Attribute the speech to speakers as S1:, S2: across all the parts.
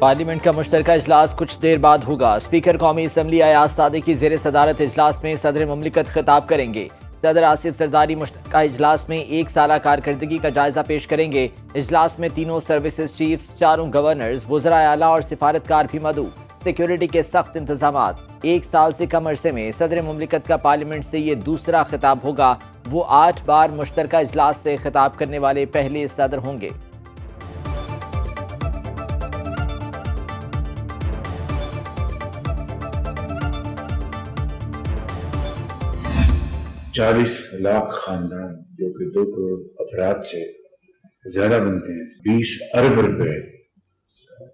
S1: Parliament का मुश्तरका इजलास कुछ देर बाद होगा। स्पीकर कौमी असम्बली अयाज सादी की जेर सदारत इजलास में सदर मुमलिकत खिताब करेंगे। सदर आसिफ जरदारी मुश्तरका इजलास में एक साला कारकर्दगी का जायजा पेश करेंगे। इजलास में तीनों सर्विसेज चीफ्स, चारों गवर्नर्स, वज़राए आला और सिफारतकार भी मदऊ। सिक्योरिटी के सख्त इंतजाम। एक साल से कम अरसे में सदर मुमलिकत का पार्लियामेंट से ये दूसरा खिताब होगा। वो 8 बार मुश्तरका इजलास से खिताब करने वाले पहले सदर होंगे।
S2: चालीस लाख खानदान जो कि 2 करोड़ अफराद से ज्यादा बनते हैं, 20 अरब रुपए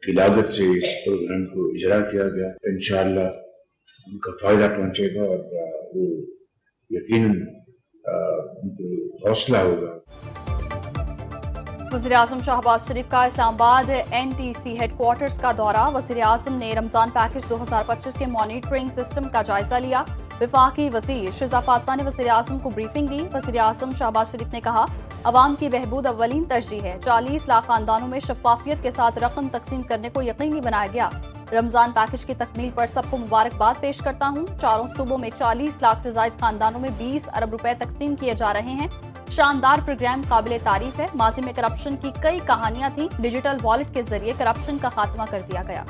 S2: की लागत से इस प्रोग्राम को इजरा किया गया। इंशाअल्लाह उनका फायदा पहुंचेगा और वो यकीनन उनको हौसला होगा।
S3: वज़ीर-ए-आज़म शहबाज शरीफ का इस्लामाबाद NTC हेडक्वार्टर्स का दौरा। वज़ीर-ए-आज़म ने रमजान पैकेज 2025 के मॉनिटरिंग सिस्टम का जायजा लिया। वफाकी वज़ीर शिजा फातिमा ने वज़ीर-ए-आज़म को ब्रीफिंग दी। वज़ीर-ए-आज़म शहबाज शरीफ ने कहा, अवाम की बहबूद अव्वलीन तरजीह है। 40 लाख खानदानों में शफाफियत के साथ रकम तकसीम करने को यकीनी बनाया गया। रमजान पैकेज की तकमील पर सबको मुबारकबाद पेश करता हूँ। चारों सूबों में 40 लाख से ज्यादा खानदानों में 20 अरब रुपए तकसीम किए जा रहे हैं। शानदार प्रोग्राम, काबिले तारीफ है। माजी में करप्शन की कई कहानियां थी, डिजिटल वॉलेट के जरिए करप्शन का खात्मा कर दिया गया।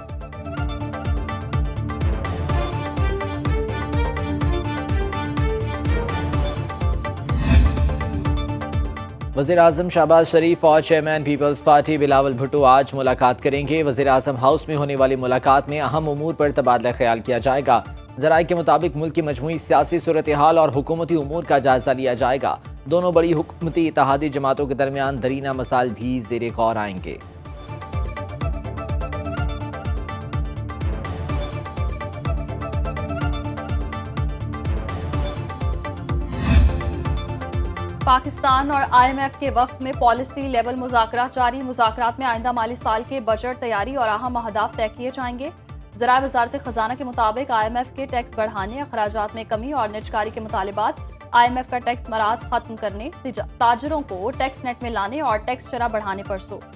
S1: वज़ीर-ए-आज़म शहबाज शरीफ और chairman Peoples Party Bilawal Bhutto आज मुलाकात करेंगे। वज़ीर-ए-आज़म हाउस में होने वाली मुलाकात में अहम उमूर पर तबादला ख्याल किया जाएगा। ज़राए के मुताबिक मुल्क की मजमूई सियासी सूरत हाल और हुकूमती उमूर का जायजा लिया जाएगा। दोनों बड़ी हुकूमती इत्तेहादी जमातों के दरमियान दरीना मसाइल भी ज़ेरे गौर आएंगे।
S3: पाकिस्तान और IMF के वक्त में पॉलिसी लेवल मुज़ाकरात जारी। मुज़ाकरात में आइंदा माली साल के बजट तैयारी और अहम अहदाफ तय किए जाएंगे। ज़राए वज़ारत खजाना के मुताबिक IMF के टैक्स बढ़ाने, अखराजात में कमी और निजकारी के मुतालिबात, IMF का टैक्स मराद खत्म करने, ताजरों को टैक्स नेट में लाने और टैक्स शरह बढ़ाने पर जोर।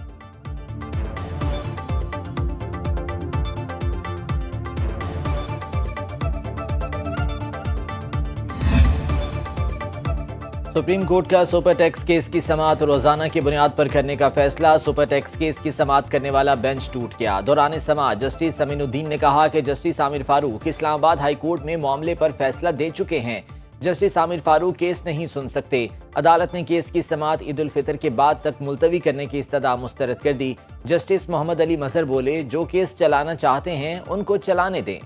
S1: सुप्रीम कोर्ट का सुपर टैक्स केस की समाअत रोजाना की बुनियाद पर करने का फैसला। सुपर टैक्स केस की समाअत करने वाला बेंच टूट गया। दौरान समाअत जस्टिस अमीनुद्दीन ने कहा कि justice Aamir Farooq Islamabad high court में मामले पर फैसला दे चुके हैं। जस्टिस आमिर फारूक केस नहीं सुन सकते। अदालत ने केस की समाअत ईद उल फितर के बाद तक मुलतवी करने की इस्तदा मुस्तरद कर दी। जस्टिस मोहम्मद अली मजहर बोले, जो केस चलाना चाहते हैं उनको चलाने दें।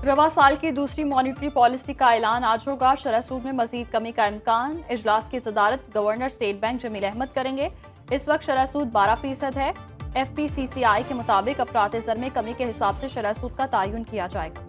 S3: रवा साल की दूसरी मॉनिटरी पॉलिसी का ऐलान आज होगा। शरह सूद में मजीद कमी का इम्कान। इजलास की सदारत governor State Bank Jameel Ahmed करेंगे। इस वक्त शरह सूद 12% है। FPCCI के मुताबिक अफरात ज़र में कमी के हिसाब से शरह सूद का तयन किया जाएगा।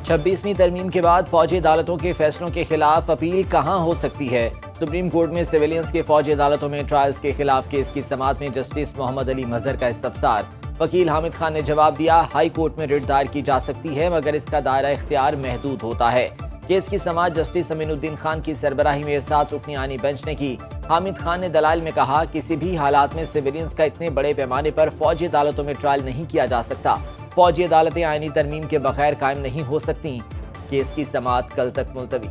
S1: 26वीं तरमीम के बाद फौजी अदालतों के फैसलों के खिलाफ अपील कहां हो सकती है। सुप्रीम कोर्ट में सिविलियंस के फौजी अदालतों में ट्रायल्स के खिलाफ केस की समाअत में जस्टिस मोहम्मद अली मजहर का इस्तफसार। वकील हामिद खान ने जवाब दिया, हाई कोर्ट में रिट दायर की जा सकती है मगर इसका दायरा इख्तियार महदूद होता है। केस की समाअत जस्टिस अमीनुद्दीन खान की सरबराही में 7 रुकनी आनी बेंच ने की। हामिद खान ने दलाइल में कहा, किसी भी हालात में सिविलियंस का इतने बड़े पैमाने पर फौजी अदालतों में ट्रायल नहीं किया जा सकता। फौजी अदालतें आईनी तरमीम के बगैर कायम नहीं हो सकती। केस की समाअत कल तक मुलतवी।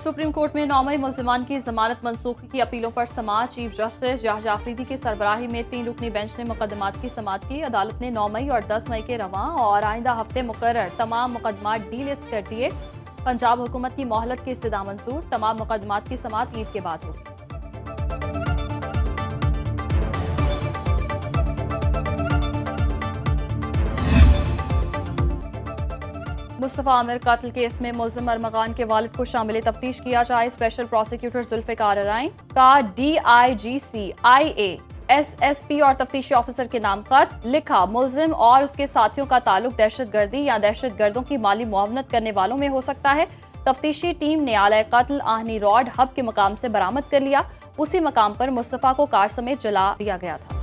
S3: सुप्रीम कोर्ट में 9 मई मुल्जिमान की जमानत मनसूखी की अपीलों पर समाअत। चीफ जस्टिस याह्या अफरीदी की सरबराही में 3 रुकनी बेंच ने मुकदमात की समाअत की। अदालत ने 9 मई और 10 मई के रवां और आइंदा हफ्ते मुकर्रर तमाम मुकदमात डीलिस्ट कर दिए। पंजाब हुकूमत की मोहलत की इस्तदा मंजूर। तमाम मुकदमात की समाअत ईद के बाद होगी। मुस्तफा आमिर कत्ल केस में मुल्जिम अरमगान के वालिद को शामिल तफ्तीश किया जाए। स्पेशल प्रोसिक्यूटर जुल्फिकार अराइन का DIGC IA SSP और तफ्तीशी ऑफिसर के नाम खत लिखा। मुलजिम और उसके साथियों का ताल्लुक दहशतगर्दी या दहशतगर्दों की माली मुआवनत करने वालों में हो सकता है। तफ्तीशी टीम ने आला कत्ल आहनी रॉड हब के मकाम से बरामद कर लिया। उसी मकाम पर मुस्तफा को कार समेत जला दिया गया था।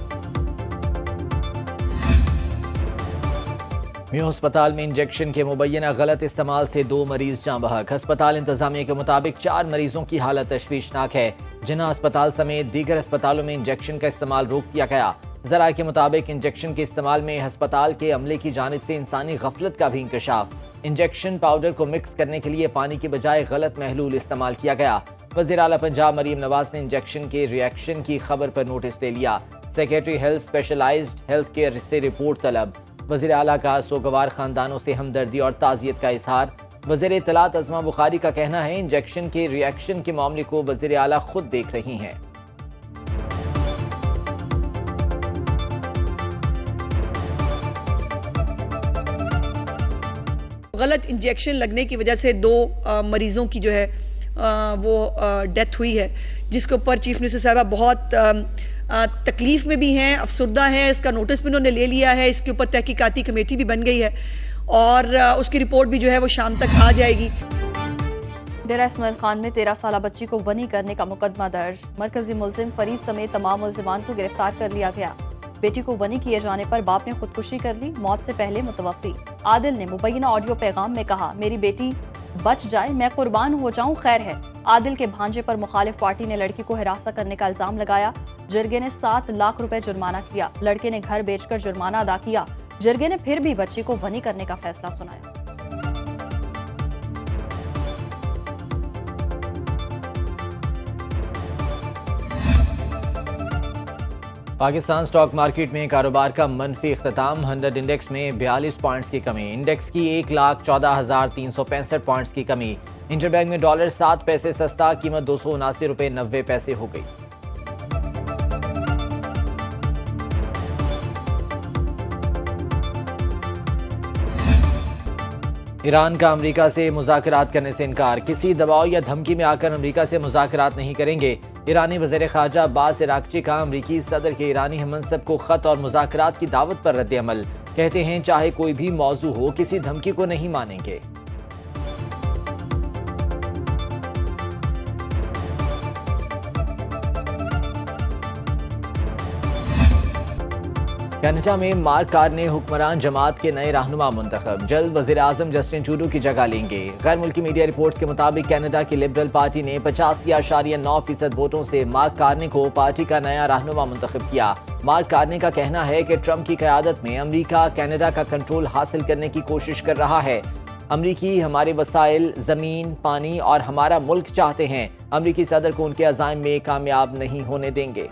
S1: म्यू अस्पताल में इंजेक्शन के मुबैना गलत इस्तेमाल से 2 मरीज जाँ बहक। अस्पताल इंतजामिया के मुताबिक 4 मरीजों की हालत तशवीशनाक है। जिन्ना अस्पताल समेत दीगर अस्पतालों में इंजेक्शन का इस्तेमाल रोक दिया गया। जरा के मुताबिक इंजेक्शन के इस्तेमाल में अस्पताल के अमले की जानिब से इंसानी गफलत का भी इंकशाफ। इंजेक्शन पाउडर को मिक्स करने के लिए पानी की बजाय गलत महलूल इस्तेमाल किया गया। वज़ीर आला पंजाब मरीम नवाज ने इंजेक्शन के रिएक्शन की खबर पर नोटिस ले लिया। Secretary health specialised health care से रिपोर्ट तलब। वज़ीर आला का सोगवार खानदानों से हमदर्दी और ताज़ियत का इजहार। वज़ीर इत्तलात अज़मा बुखारी का कहना है इंजेक्शन के रिएक्शन के मामले को वज़ीर आला खुद देख रही हैं।
S4: गलत इंजेक्शन लगने की वजह से 2 मरीजों की जो है वो डेथ हुई है, जिसके ऊपर चीफ मिनिस्टर साहबा बहुत तकलीफ में भी हैं, अफसुर्दा हैं। इसका नोटिस भी उन्होंने ले लिया है। इसके ऊपर तहकीकाती कमेटी भी बन गई है और उसकी रिपोर्ट भी जो है वो शाम तक आ जाएगी।
S3: डेरा इस्माइल खान में 13 साला बच्ची को वनी करने का मुकदमा दर्ज। मरकजी मुलजिम फरीद समेत तमाम मुलजिमान को गिरफ्तार कर लिया गया। बेटी को वनी किए जाने पर बाप ने खुदकुशी कर ली, मौत से पहले मुतवफ़ी। आदिल ने मुबैना ऑडियो पैगाम में कहा, मेरी बेटी बच जाए मैं कुर्बान हो जाऊं, खैर है। आदिल के भांजे पर मुखालिफ पार्टी ने लड़की को हिरासा करने का इल्जाम लगाया। जरगे ने 7 लाख रुपए जुर्माना किया। लड़के ने घर बेचकर जुर्माना अदा किया। जरगे ने फिर भी बच्ची को वनी करने का फैसला सुनाया।
S1: पाकिस्तान स्टॉक मार्केट में कारोबार का मनफी इख्तिताम। 100 इंडेक्स में 42 पॉइंट्स की कमी। इंडेक्स की 1,14,365 पॉइंट्स की कमी। इंटरबैंक में डॉलर 7 पैसे सस्ता, कीमत 279 रुपए 90 पैसे हो गई। ईरान का अमेरिका से मुज़ाकरात करने से इनकार। किसी दबाव या धमकी में आकर अमेरिका से मुज़ाकरात नहीं करेंगे। ईरानी वज़ीर ख़ारजा अब्बास इराक़ची का अमरीकी सदर के ईरानी हममनसब को ख़त और मुज़ाकरात की दावत पर रद्द अमल। कहते हैं चाहे कोई भी मौजू हो, किसी धमकी को नहीं मानेंगे। कनाडा में मार्क कार्ने हुक्मरान जमात के नए रहनुमा मुंतखब। जल्द वज़ीर आज़म जस्टिन ट्रूडो की जगह लेंगे। गैर मुल्की मीडिया रिपोर्ट्स के मुताबिक कनाडा की लिबरल पार्टी ने 85.9% वोटों से मार्क कार्ने को पार्टी का नया रहनुमा मुंतखब किया। मार्क कार्ने का कहना है कि ट्रंप की क़यादत में अमरीका कनाडा का कंट्रोल हासिल करने की कोशिश कर रहा है। अमरीकी हमारे वसाइल, ज़मीन, पानी और हमारा मुल्क चाहते हैं। अमरीकी सदर को उनके अज़ाइम में कामयाब नहीं होने देंगे।